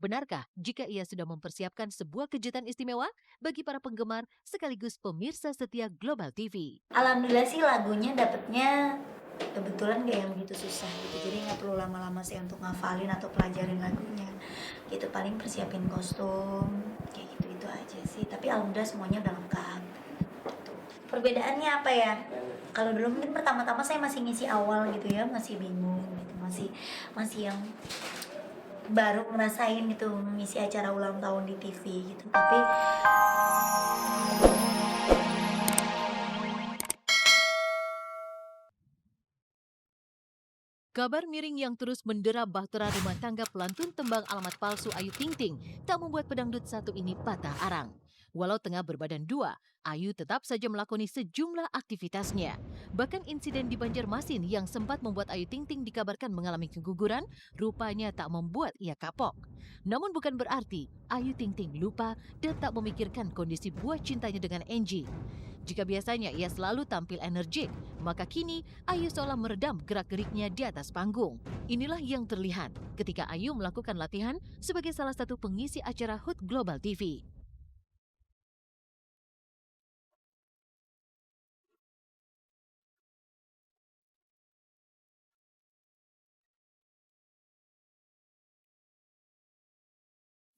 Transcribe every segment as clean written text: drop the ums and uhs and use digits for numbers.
Benarkah jika ia sudah mempersiapkan sebuah kejutan istimewa bagi para penggemar sekaligus pemirsa setia Global TV? Alhamdulillah sih lagunya dapetnya kebetulan gak yang begitu susah gitu, jadi nggak perlu lama-lama sih untuk ngafalin atau pelajarin lagunya gitu, paling persiapin kostum kayak gitu-gitu aja sih, tapi alhamdulillah semuanya udah lengkap gitu. Perbedaannya apa ya, kalau dulu mungkin pertama-tama saya masih ngisi awal gitu ya, masih bingung gitu, masih masih yang baru ngerasain gitu ngisi acara ulang tahun di TV gitu, tapi Kabar miring yang terus mendera bahtera rumah tangga pelantun tembang alamat palsu Ayu Ting Ting tak membuat pedangdut satu ini patah arang. Walau tengah berbadan dua, Ayu tetap saja melakoni sejumlah aktivitasnya. Bahkan insiden di Banjarmasin yang sempat membuat Ayu Ting Ting dikabarkan mengalami keguguran, rupanya tak membuat ia kapok. Namun bukan berarti Ayu Ting Ting lupa dan tak memikirkan kondisi buah cintanya dengan Angie. Jika biasanya ia selalu tampil energik, maka kini Ayu seolah meredam gerak-geriknya di atas panggung. Inilah yang terlihat ketika Ayu melakukan latihan sebagai salah satu pengisi acara HUT Global TV.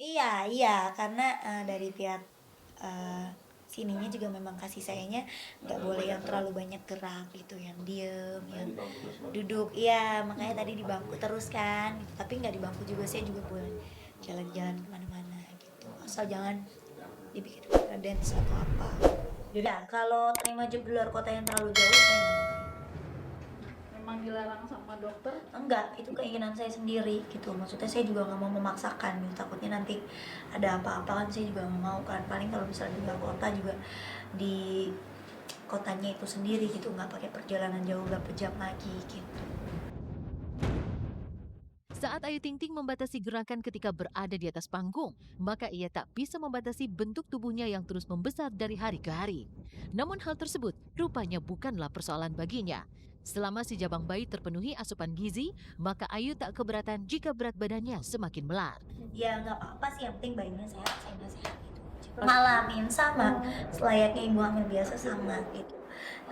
iya iya, karena, dari pihak, eee, sininya juga memang kasih sayangnya nggak boleh yang terlalu banyak gerak gitu, yang diem, yang duduk. Iya, makanya tadi di bangku terus kan, gitu. Tapi nggak di bangku juga, saya juga boleh jalan-jalan kemana mana gitu, asal jangan dibikin dance atau apa. Jadi ya kalau terima job di luar kota yang terlalu jauh, saya nggak mau. Memang dilarang sama dokter. Enggak, itu keinginan saya sendiri gitu, maksudnya saya juga nggak mau memaksakan gitu, takutnya nanti ada apa-apa kan saya juga nggak mau kan, paling kalau misalnya di luar kota juga di kotanya itu sendiri gitu, nggak pakai perjalanan jauh berapa jam lagi gitu. Saat Ayu Ting Ting membatasi gerakan ketika berada di atas panggung, maka ia tak bisa membatasi bentuk tubuhnya yang terus membesar dari hari ke hari. Namun hal tersebut rupanya bukanlah persoalan baginya. Selama si jabang bayi terpenuhi asupan gizi, maka Ayu tak keberatan jika berat badannya semakin melar. Ya nggak apa-apa sih, yang penting bayinya sehat, saya nggak sehat gitu. Ngalamin sama, selayaknya ibu hamil biasa sama gitu.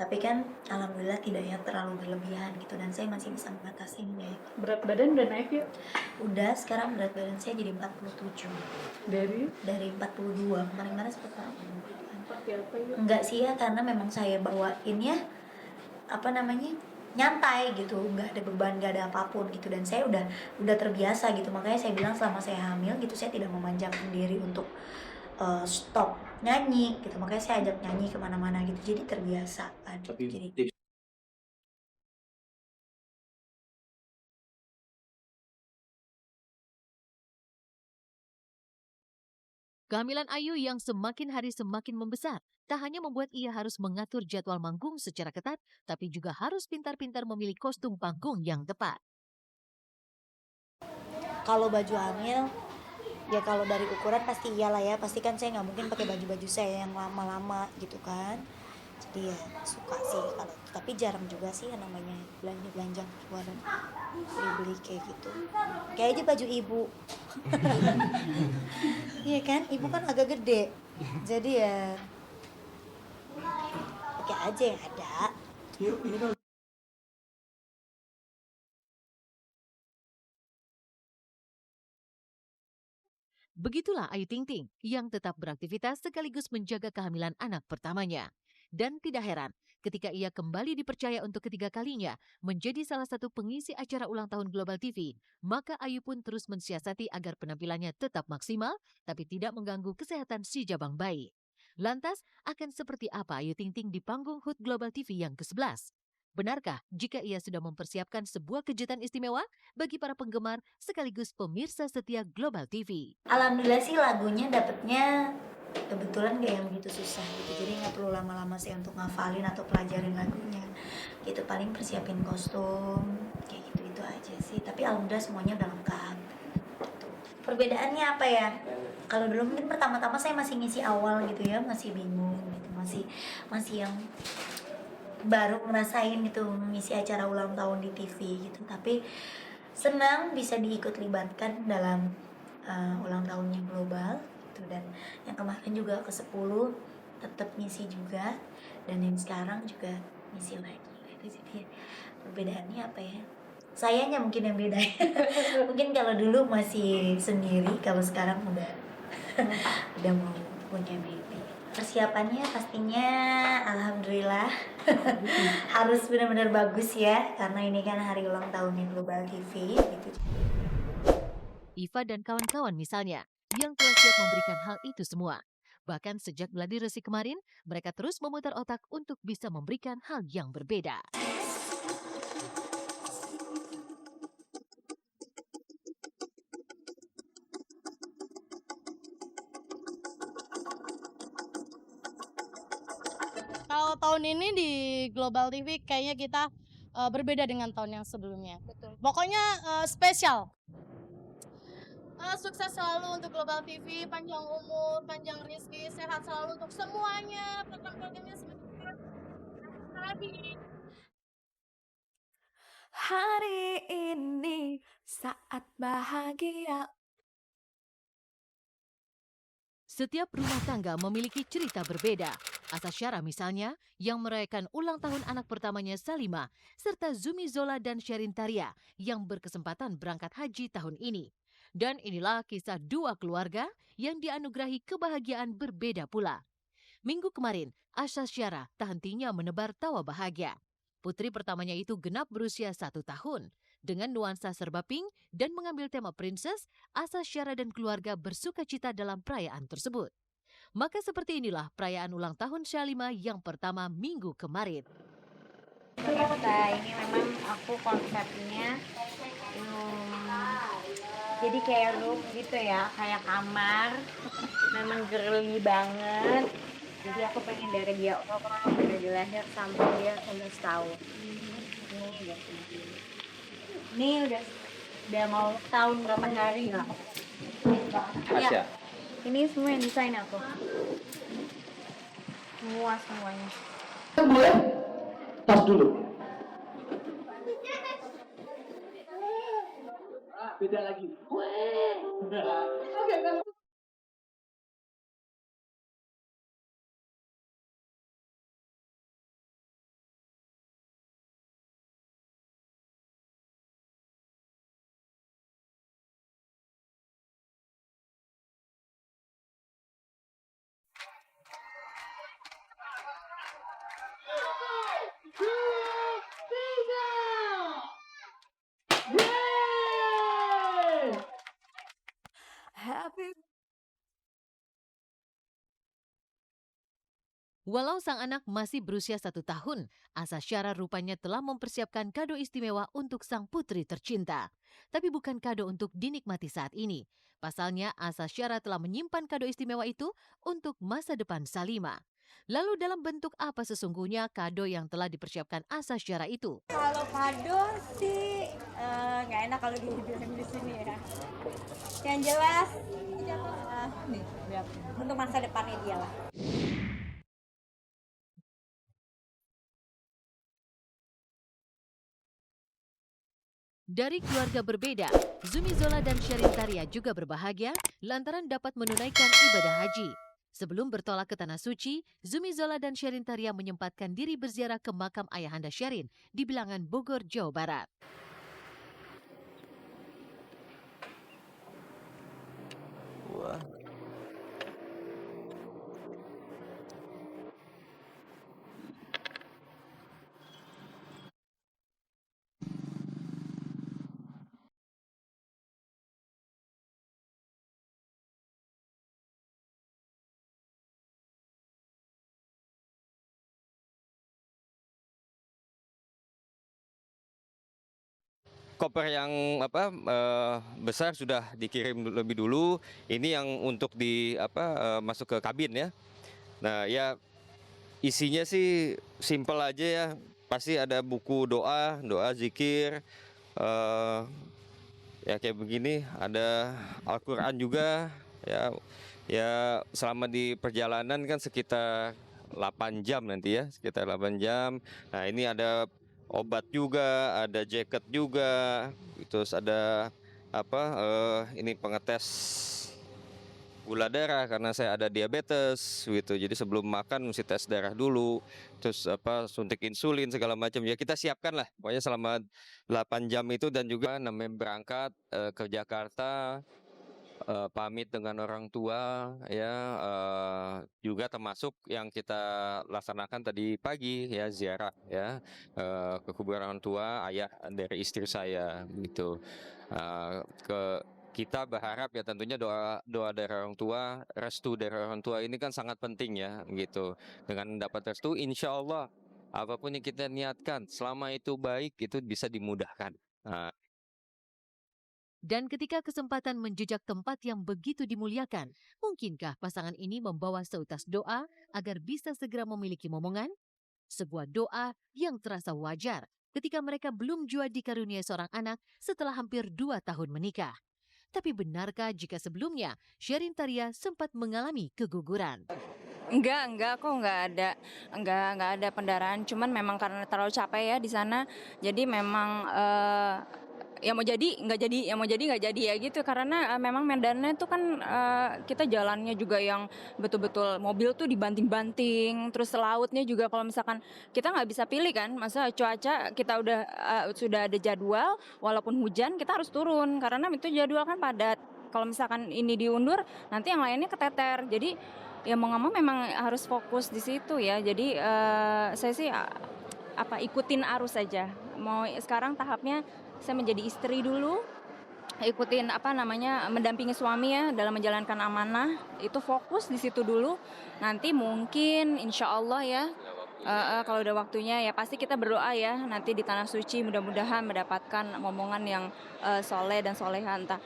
Tapi kan alhamdulillah tidak yang terlalu berlebihan gitu, dan saya masih bisa mengatasinya. Berat badan udah naik ya? Udah, sekarang berat badan saya jadi 47 Dari dari 42, kemarin-kemarin sempat 40. seperti apa ya? Enggak sih ya, karena memang saya bawain ya, apa namanya, nyantai gitu, nggak ada beban, nggak ada apapun gitu, dan saya udah terbiasa gitu, makanya saya bilang selama saya hamil gitu saya tidak memanjakan diri untuk stop nyanyi gitu, makanya saya ajak nyanyi kemana-mana gitu, jadi terbiasa kan gitu. Jadi Kehamilan Ayu yang semakin hari semakin membesar, tak hanya membuat ia harus mengatur jadwal manggung secara ketat, tapi juga harus pintar-pintar memilih kostum panggung yang tepat. kalau baju hamil ya, kalau dari ukuran pasti iyalah ya, pasti kan saya nggak mungkin pakai baju-baju saya yang lama-lama gitu kan, jadi ya suka sih kalau, tapi jarang juga sih yang namanya belanja-belanja keluaran, beli-beli kayak gitu, kayak aja baju ibu. Iya kan, ibu kan agak gede, jadi ya pakai aja yang ada. Begitulah Ayu Ting Ting yang tetap beraktivitas sekaligus menjaga kehamilan anak pertamanya. Dan tidak heran ketika ia kembali dipercaya untuk ketiga kalinya menjadi salah satu pengisi acara ulang tahun Global TV, maka Ayu pun terus mensiasati agar penampilannya tetap maksimal tapi tidak mengganggu kesehatan si jabang bayi. Lantas, akan seperti apa Ayu Ting Ting di panggung HUT Global TV yang ke-11? Benarkah jika ia sudah mempersiapkan sebuah kejutan istimewa bagi para penggemar sekaligus pemirsa setia Global TV? Alhamdulillah sih lagunya dapetnya kebetulan gak yang begitu susah gitu, jadi nggak perlu lama-lama sih untuk ngafalin atau pelajarin lagunya gitu, paling persiapin kostum kayak gitu-gitu aja sih, tapi alhamdulillah semuanya udah lengkap gitu. Perbedaannya apa ya, kalau dulu mungkin pertama-tama saya masih ngisi awal gitu ya, masih bingung gitu, masih masih yang baru ngerasain gitu ngisi acara ulang tahun di TV gitu, tapi senang bisa diikut libatkan dalam ulang tahunnya global gitu, dan yang kemarin juga ke-10 tetap ngisi juga, dan yang sekarang juga ngisi lagi gitu. Jadi perbedaannya apa ya? Sayanya mungkin yang beda. Mungkin kalau dulu masih sendiri, kalau sekarang udah mau punya baby. Persiapannya pastinya alhamdulillah harus benar-benar bagus ya, karena ini kan hari ulang tahunnya Global TV gitu. Iva dan kawan-kawan misalnya, yang telah siap memberikan hal itu semua. Bahkan sejak gladi resi kemarin, mereka terus memutar otak untuk bisa memberikan hal yang berbeda. Kalau tahun ini di Global TV kayaknya kita berbeda dengan tahun yang sebelumnya. Betul. Pokoknya spesial. Sukses selalu untuk Global TV, panjang umur, panjang rezeki, sehat selalu untuk semuanya, program-programnya semuanya. Hari ini saat bahagia. Setiap rumah tangga memiliki cerita berbeda. Asasyara misalnya, yang merayakan ulang tahun anak pertamanya Salima, serta Zumi Zola dan Sherin Taria yang berkesempatan berangkat haji tahun ini. Dan inilah kisah dua keluarga yang dianugerahi kebahagiaan berbeda pula. Minggu kemarin, Asasyara tak hentinya menebar tawa bahagia. Putri pertamanya itu genap berusia 1 tahun. Dengan nuansa serba pink dan mengambil tema princess, Asasyara dan keluarga bersukacita dalam perayaan tersebut. Maka seperti inilah perayaan ulang tahun Shalima yang pertama minggu kemarin. Ini memang aku konsepnya jadi kayak room gitu ya, kayak kamar, memang girly banget. Jadi aku pengen dari dia udah dilahir sampai dia 11 tahun. Ini udah mau tahun berapa hari lah. Ya, ini semua yang desain aku. Semuanya. Tas dulu. Beda lagi. Happy. Walau sang anak masih berusia 1 tahun, Asasyara rupanya telah mempersiapkan kado istimewa untuk sang putri tercinta. Tapi bukan kado untuk dinikmati saat ini. Pasalnya, Asasyara telah menyimpan kado istimewa itu untuk masa depan Salima. Lalu dalam bentuk apa sesungguhnya kado yang telah dipersiapkan Asasyara itu? Kalau kado sih nggak enak kalau dibilang di sini ya. Yang jelas nih, untuk masa depannya dia lah. Dari keluarga berbeda, Zumi Zola dan Sherin Taria juga berbahagia lantaran dapat menunaikan ibadah haji. Sebelum bertolak ke Tanah Suci, Zumi Zola dan Sherin Taria menyempatkan diri berziarah ke makam ayahanda Sherin di Bilangan, Bogor, Jawa Barat. Koper yang besar sudah dikirim lebih dulu. Ini yang untuk masuk ke kabin ya. Nah ya isinya sih simple aja ya. Pasti ada buku doa zikir. Ya kayak begini. Ada Al-Quran juga. Ya selama di perjalanan kan sekitar 8 jam nanti ya, sekitar 8 jam. Nah ini ada obat juga, ada jaket juga, terus ada ini pengetes gula darah karena saya ada diabetes gitu. Jadi sebelum makan mesti tes darah dulu, terus suntik insulin segala macam. Ya kita siapkan lah. Pokoknya selama 8 jam itu dan juga namanya berangkat ke Jakarta, pamit dengan orang tua ya, juga termasuk yang kita laksanakan tadi pagi ya, ziarah ya, ke kuburan orang tua ayah dari istri saya gitu. Kita berharap ya tentunya doa dari orang tua, restu dari orang tua ini kan sangat penting ya gitu. Dengan mendapat restu, insya Allah apapun yang kita niatkan, selama itu baik itu bisa dimudahkan. Nah, Dan ketika kesempatan menjejak tempat yang begitu dimuliakan, mungkinkah pasangan ini membawa seutas doa agar bisa segera memiliki momongan? Sebuah doa yang terasa wajar ketika mereka belum jua dikaruniai seorang anak setelah hampir 2 tahun menikah. Tapi benarkah jika sebelumnya Sherin Taria sempat mengalami keguguran? Enggak kok enggak ada pendarahan, cuman memang karena terlalu capek ya di sana. Jadi memang ya mau jadi nggak jadi, ya mau jadi nggak jadi ya gitu, karena memang medannya tuh kan kita jalannya juga yang betul-betul mobil tuh dibanting-banting, terus lautnya juga kalau misalkan kita nggak bisa pilih kan, masa cuaca kita sudah ada jadwal, walaupun hujan kita harus turun karena itu jadwal kan padat. Kalau misalkan ini diundur, nanti yang lainnya keteter. Jadi ya mau nggak mau memang harus fokus di situ ya. Jadi saya sih ikutin arus saja. Mau sekarang tahapnya saya menjadi istri dulu, ikutin mendampingi suami ya dalam menjalankan amanah, itu fokus di situ dulu. Nanti mungkin insya Allah ya, kalau udah waktunya ya pasti kita berdoa ya nanti di tanah suci, mudah-mudahan mendapatkan momongan yang soleh dan soleha entah.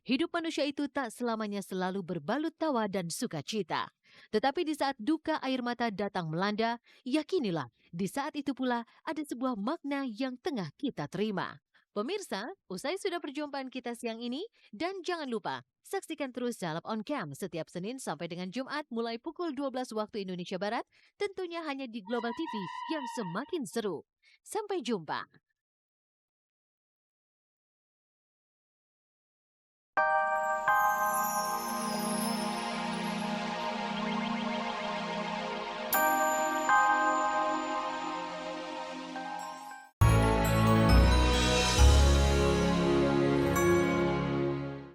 Hidup manusia itu tak selamanya selalu berbalut tawa dan sukacita. Tetapi di saat duka air mata datang melanda, yakinilah di saat itu pula ada sebuah makna yang tengah kita terima. Pemirsa, usai sudah perjumpaan kita siang ini, dan jangan lupa saksikan terus Jalap on Cam setiap Senin sampai dengan Jumat mulai pukul 12 waktu Indonesia Barat, tentunya hanya di Global TV yang semakin seru. Sampai jumpa.